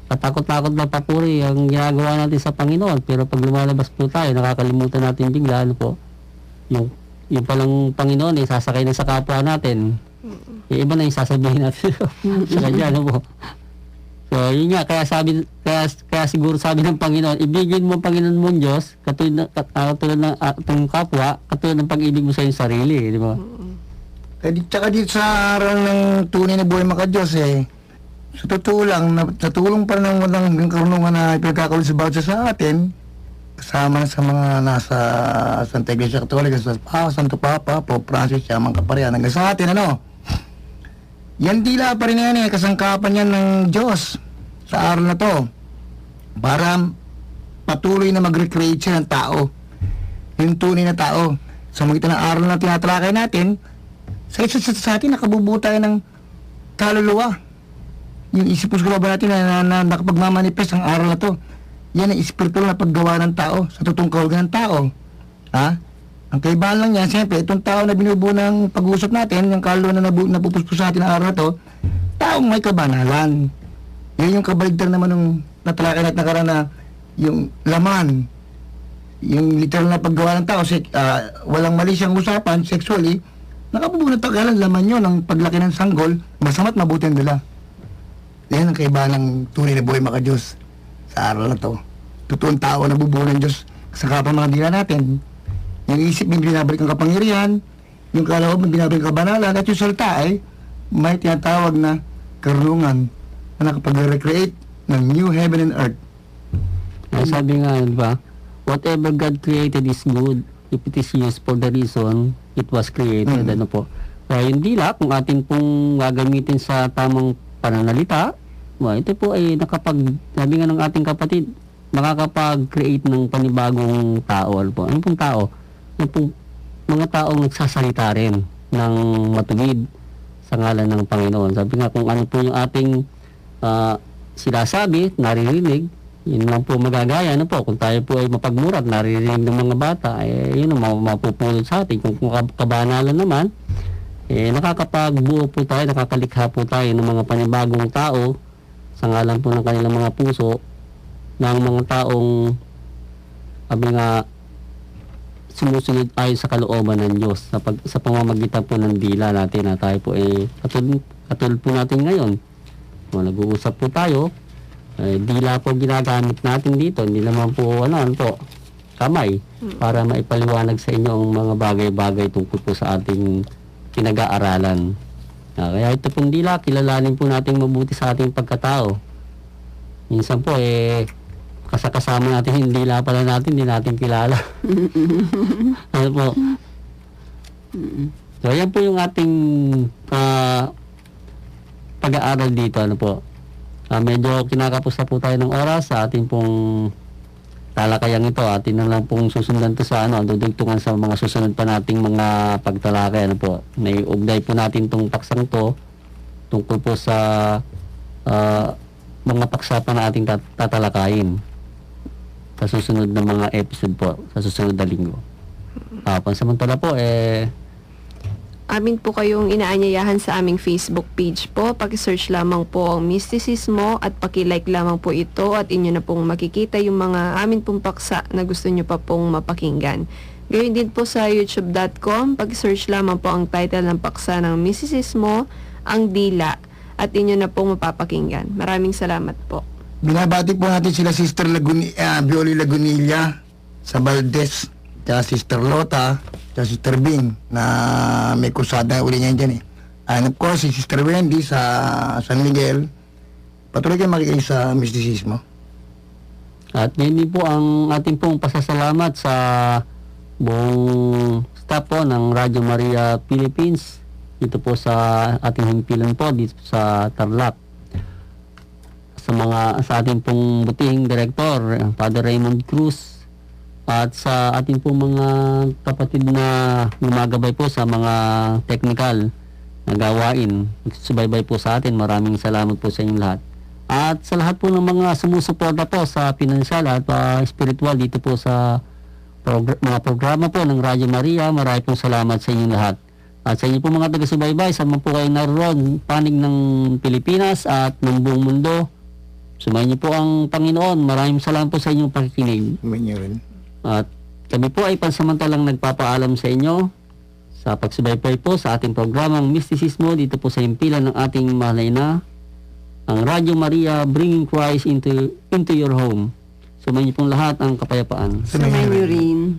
katakot-takot na papuri ang ginagawa natin sa Panginoon. Pero pag lumalabas po tayo, nakakalimutan natin bigla, ano po, yung palang Panginoon, sasakay na sa kapwa natin. Yung iba na yung sasabihin natin sa kanya, ano po. So, yun nga, kaya siguro sabi ng Panginoon, ibigin mo Panginoon mong Diyos, katulad ng atong kapwa, katulad ng pag-ibig mo sa iyong sarili, di ba? Tsaka dito sa aral ng tunay na buhay maka-Diyos sa totoo lang, sa tulong pa ng karunungan na ipagkakaroon sa bawat sa atin, kasama sa mga nasa Santa Iglesia Katolika, sa Santo Papa, Pope Francis, Siyamang Kaparian, hanggang sa atin, ano? Yan dila pa rin yan kasangkapan yan ng Diyos sa aral na to para patuloy na mag-recreate siya ng tao, yung tunay na tao. Sa magitan ng aral na tinatalakay natin, sa atin nakabubuo tayo ng kaluluwa. Yung isip puso ba natin na nakapagmamanifest ang aral na to, yan ang espiritual na paggawa ng tao sa totoong kahulugan ng tao. Ha? Ang kaibahan lang yan, siyempre, itong tao na binubuo ng pag-uusap natin, yung kaluluwa na napupuspos sa atin ang aral na to, taong may kabanalan. Yan yung kabaligtad naman ng natalakay natin nakaraan na yung laman, yung literal na paggawa ng tao, walang mali siyang usapan, sexually, nakabubuo na tagalan, laman yun, ang paglaki ng sanggol, masama't mabuti ang dala. Yan ang kaibahan ng tunay na buhay maka-Diyos sa aral na to. Totoong tao na bubuo ng Diyos sa kapang mga dila natin. Yung isip may binabalik ang kapangyarihan, yung kaloob may binabalik ang kabanalan, at yung salta may tinatawag na karunungan na nakapag-recreate ng new heaven and earth. Ay, sabi nga, di ba? Whatever God created is good if it is used for the reason it was created. Ano po? Kaya yung dila, kung atin pong gagamitin sa tamang pananalita, ito po ay sabi nga ng ating kapatid, makakapag-create ng panibagong tao. Ano po? Ano pong tao? Yung pong mga taong nagsasalita rin ng matuwid sa ngalan ng Panginoon. Sabi nga kung ano po yung ating sinasabi, naririnig, yun lang po magagaya. Ano po? Kung tayo po ay mapagmurat, naririnig ng mga bata, yun ang mapupulot sa atin. Kung kabanalan naman, nakakapagbuo po tayo, nakakalikha po tayo ng mga panibagong tao sa ngalan po ng kanilang mga puso, ng mga taong sabi nga sumusunod ayon sa kalooban ng Diyos sa pamamagitan po ng dila natin na tayo po katulad po natin ngayon. Kung nag-uusap po tayo, dila po ginagamit natin dito, hindi naman po kamay para maipaliwanag sa inyo ang mga bagay-bagay tungkol po sa ating pinag-aaralan. Kaya ito pong dila, kilalanin po natin mabuti sa ating pagkatao. Minsan po kasama natin yung dila pala natin, hindi natin kilala. Ano po? So yan po yung ating pag-aaral dito. Ano po? Medyo kinakapos na po tayo ng oras sa ating pong talakayang ito. Atin na lang pong susundan to sa dudugtungan sa mga susunod pa nating mga pagtalakay. Ano po? May ugnay po natin tong paksang to tungkol po sa mga paksa pa na ating tatalakayin sa susunod na mga episode po, sa susunod na linggo. Pansamantala po, Amin po kayong inaanyayahan sa aming Facebook page po. Paki-search lamang po ang Mistisismo at paki-like lamang po ito at inyo na pong makikita yung mga amin pong paksa na gusto nyo pa pong mapakinggan. Gayun din po sa youtube.com, paki-search lamang po ang title ng paksa ng Mistisismo, ang Dila, at inyo na pong mapapakinggan. Maraming salamat po. Binabati po natin sila Sister Bioli Lagunilla sa Valdez, tsaka Sister Lota, tsaka Sister Bing na may kusada uli niyan dyan and of course si Sister Wendy sa San Miguel. Patuloy kayo makikinig sa Mistisismo. at yun din po ang ating pong pasasalamat sa buong staff po ng Radio Maria Philippines dito po sa ating himpilan po dito sa Tarlac, sa ating pong butihing director Father Raymond Cruz, at sa ating pong mga kapatid na gumagabay po sa mga technical na gawain, nagsusubaybay po sa atin. Maraming salamat po sa inyong lahat. At sa lahat po ng mga sumusuporta po sa pinansyal at spiritual dito po sa mga programa po ng Radio Maria, maraming pong salamat sa inyong lahat. At sa inyo po mga taga-subaybay, saan man po kayo naroon, panig ng Pilipinas at ng buong mundo, sumayin niyo po ang Panginoon. Maraming salamat po sa inyong pakikinig. Amen. At kami po ay pansamantalang nagpapaalam sa inyo sa pagsubaybay po sa ating programang Mistisismo dito po sa himpilan ng ating mahalay na ang Radio Maria, bringing Christ into your home. Sumayin niyo pong lahat ang kapayapaan. Sa Mayurin.